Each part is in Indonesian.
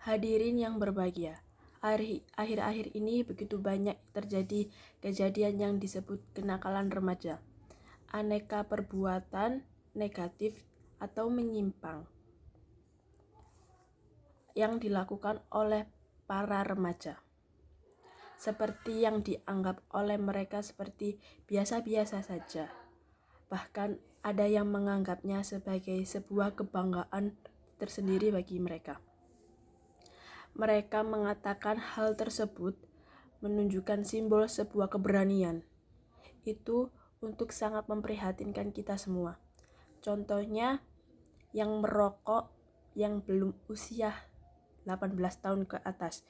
Hadirin yang berbahagia, akhir-akhir ini begitu banyak terjadi kejadian yang disebut kenakalan remaja, aneka perbuatan negatif atau menyimpang yang dilakukan oleh para remaja, seperti yang dianggap oleh mereka seperti biasa-biasa saja. Bahkan ada yang menganggapnya sebagai sebuah kebanggaan tersendiri bagi mereka. Mereka mengatakan hal tersebut menunjukkan simbol sebuah keberanian. Itu untuk sangat memprihatinkan kita semua. Contohnya yang merokok yang belum usia 18 tahun ke atas.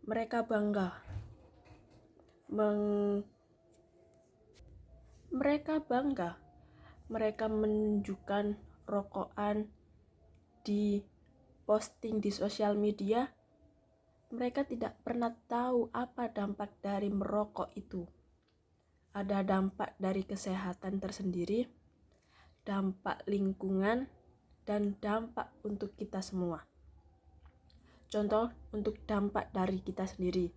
Mereka bangga mereka menunjukkan rokokan di posting di sosial media. Mereka tidak pernah tahu apa dampak dari merokok itu. Ada dampak dari kesehatan tersendiri, dampak lingkungan, dan dampak untuk kita semua. Contoh untuk dampak dari kita sendiri,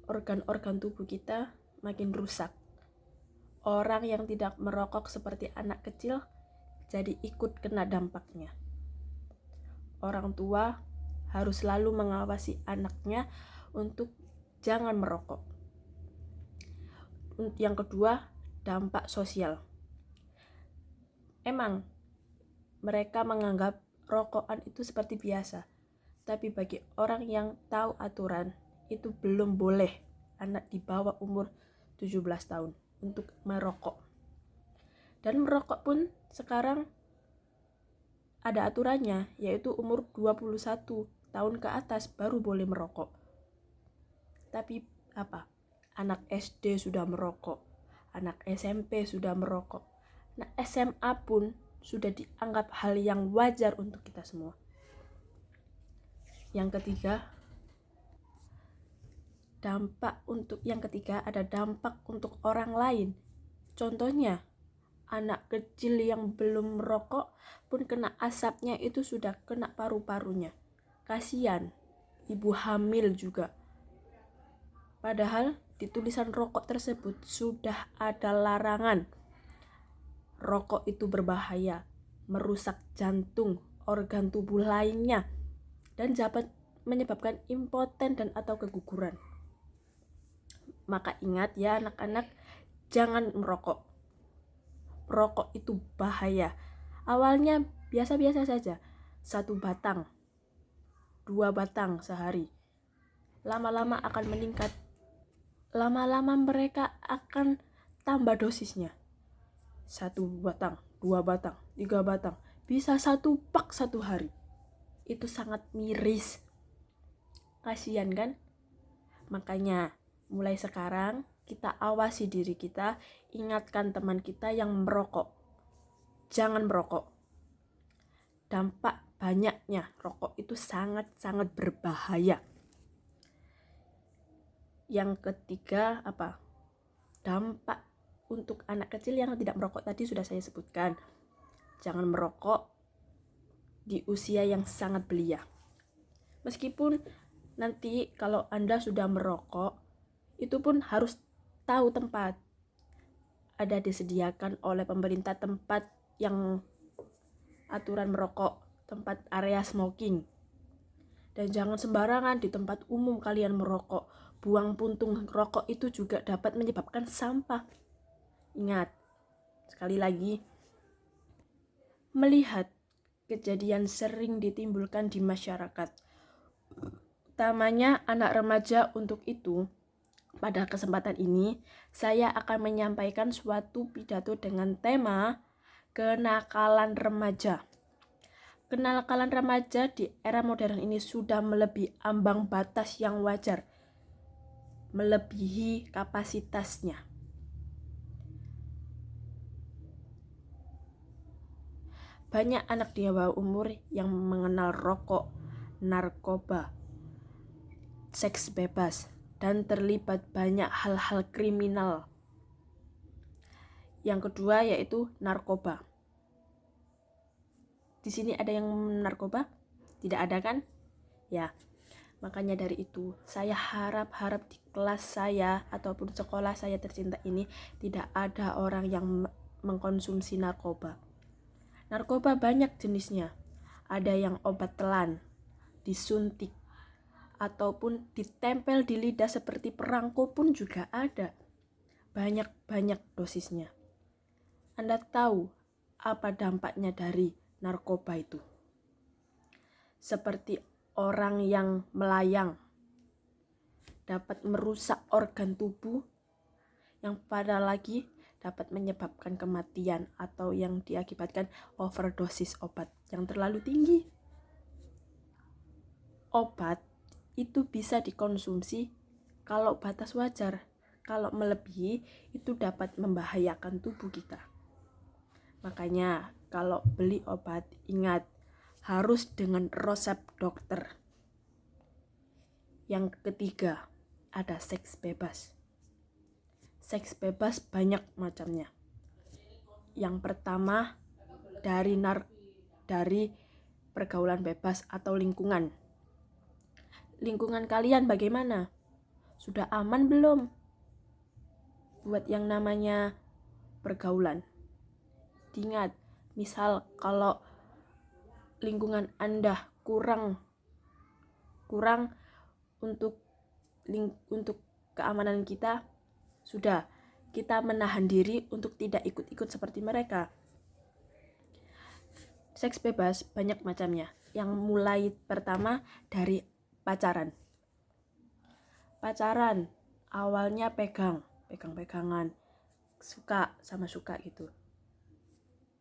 organ-organ tubuh kita makin rusak. Orang yang tidak merokok seperti anak kecil jadi ikut kena dampaknya. Orang tua harus selalu mengawasi anaknya untuk jangan merokok. Yang kedua, dampak sosial. Emang mereka menganggap rokokan itu seperti biasa, tapi bagi orang yang tahu aturan, itu belum boleh anak di bawah umur 17 tahun untuk merokok. Dan merokok pun sekarang ada aturannya, yaitu umur 21 tahun ke atas baru boleh merokok. Tapi apa? Anak SD sudah merokok, anak SMP sudah merokok. Nah, SMA pun sudah dianggap hal yang wajar untuk kita semua. Yang ketiga ada dampak untuk orang lain. Contohnya, anak kecil yang belum merokok pun kena asapnya, itu sudah kena paru-parunya. Kasihan, ibu hamil juga. Padahal di tulisan rokok tersebut sudah ada larangan. Rokok itu berbahaya, merusak jantung, organ tubuh lainnya, dan dapat menyebabkan impoten dan atau keguguran. Maka ingat ya anak-anak, jangan merokok. Rokok itu bahaya. Awalnya biasa-biasa saja, 1 batang, 2 batang sehari. Lama-lama akan meningkat. Lama-lama mereka akan tambah dosisnya. 1 batang, 2 batang, 3 batang, bisa 1 pak 1 hari. Itu sangat miris. Kasihan kan? Makanya mulai sekarang kita awasi diri kita, ingatkan teman kita yang merokok. Jangan merokok. Dampak banyaknya rokok itu sangat-sangat berbahaya. Yang ketiga apa? Dampak untuk anak kecil yang tidak merokok tadi sudah saya sebutkan. Jangan merokok di usia yang sangat belia. Meskipun nanti kalau Anda sudah merokok, itu pun harus tahu tempat. Ada disediakan oleh pemerintah tempat yang aturan merokok, tempat area smoking. Dan jangan sembarangan di tempat umum kalian merokok. Buang puntung rokok itu juga dapat menyebabkan sampah. Ingat, sekali lagi, melihat kejadian sering ditimbulkan di masyarakat, utamanya anak remaja. Untuk itu, pada kesempatan ini, saya akan menyampaikan suatu pidato dengan tema kenakalan remaja. Kenakalan remaja di era modern ini sudah melebihi ambang batas yang wajar, melebihi kapasitasnya. Banyak anak di bawah umur yang mengenal rokok, narkoba, seks bebas, dan terlibat banyak hal-hal kriminal. Yang kedua yaitu narkoba. Di sini ada yang narkoba? Tidak ada kan? Ya, Makanya dari itu, saya harap di kelas saya ataupun sekolah saya tercinta ini tidak ada orang yang mengkonsumsi narkoba. Narkoba banyak jenisnya. Ada yang obat telan, disuntik, ataupun ditempel di lidah seperti perangko pun juga ada. Banyak dosisnya. Anda tahu apa dampaknya dari narkoba itu? Seperti orang yang melayang, dapat merusak organ tubuh, yang pada lagi dapat menyebabkan kematian atau yang diakibatkan overdosis obat yang terlalu tinggi. Obat itu bisa dikonsumsi kalau batas wajar. Kalau melebihi, itu dapat membahayakan tubuh kita. Makanya kalau beli obat, ingat harus dengan resep dokter. Yang ketiga, ada seks bebas. Seks bebas banyak macamnya. Yang pertama dari pergaulan bebas atau lingkungan. Lingkungan kalian bagaimana? Sudah aman belum buat yang namanya pergaulan? Ingat, misal kalau lingkungan Anda kurang untuk keamanan kita, sudah kita menahan diri untuk tidak ikut-ikut seperti mereka. Seks bebas banyak macamnya. Yang mulai pertama dari pacaran. Pacaran awalnya pegang-pegangan, suka gitu.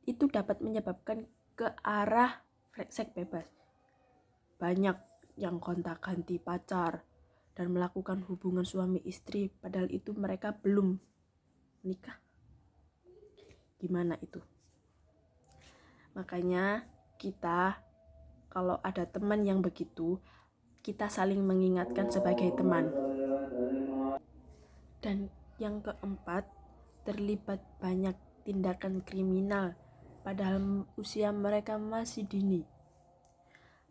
Itu dapat menyebabkan ke arah seks bebas. Banyak yang gonta-ganti pacar dan melakukan hubungan suami istri padahal itu mereka belum menikah. Gimana itu? Makanya kita kalau ada teman yang begitu, kita saling mengingatkan sebagai teman. Dan yang keempat, terlibat banyak tindakan kriminal padahal usia mereka masih dini.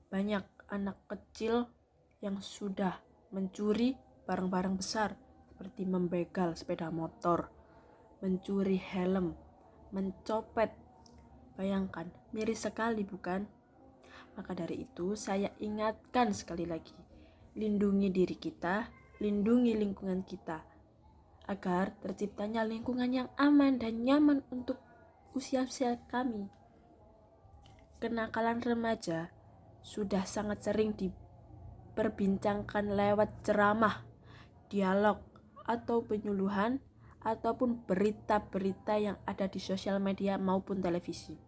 Banyak anak kecil yang sudah mencuri barang-barang besar seperti membegal sepeda motor, mencuri helm, mencopet. Bayangkan, miris sekali bukan? Maka dari itu saya ingatkan sekali lagi, lindungi diri kita, lindungi lingkungan kita, agar terciptanya lingkungan yang aman dan nyaman untuk usia-usia kami. Kenakalan remaja sudah sangat sering diperbincangkan lewat ceramah, dialog, atau penyuluhan, ataupun berita-berita yang ada di sosial media maupun televisi.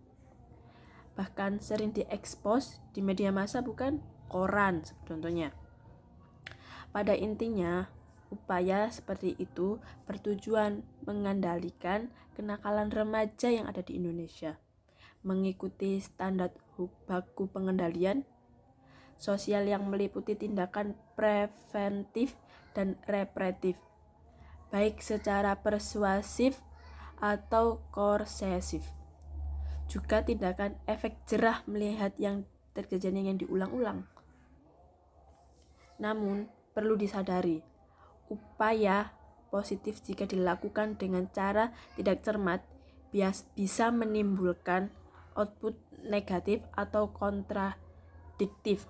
Bahkan sering diekspos di media massa, bukan? Koran contohnya. Pada intinya, upaya seperti itu bertujuan mengendalikan kenakalan remaja yang ada di Indonesia, mengikuti standar baku pengendalian sosial yang meliputi tindakan preventif dan represif, baik secara persuasif atau koersif. Juga tindakan efek jerah melihat yang terjadi yang diulang-ulang. Namun, perlu disadari, upaya positif jika dilakukan dengan cara tidak cermat bisa menimbulkan output negatif atau kontradiktif.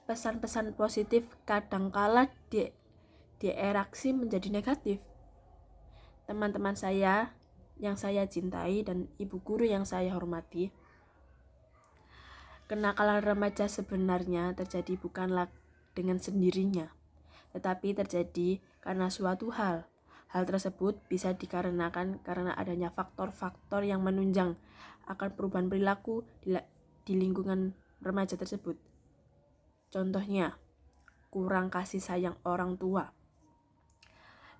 Pesan-pesan positif kadangkala direaksi menjadi negatif. Teman-teman saya yang saya cintai dan ibu guru yang saya hormati, kenakalan remaja sebenarnya terjadi bukanlah dengan sendirinya, tetapi terjadi karena suatu hal. Hal tersebut bisa dikarenakan karena adanya faktor-faktor yang menunjang akan perubahan perilaku di lingkungan remaja tersebut. Contohnya, kurang kasih sayang orang tua,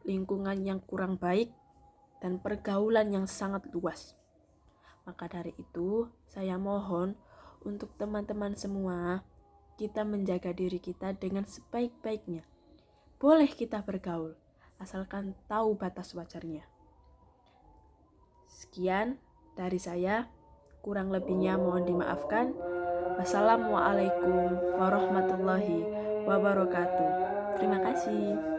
lingkungan yang kurang baik, dan pergaulan yang sangat luas. Maka dari itu, saya mohon untuk teman-teman semua, kita menjaga diri kita dengan sebaik-baiknya. Boleh kita bergaul, asalkan tahu batas wajarnya. Sekian dari saya, kurang lebihnya mohon dimaafkan. Wassalamualaikum warahmatullahi warahmatullahi wabarakatuh. Terima kasih.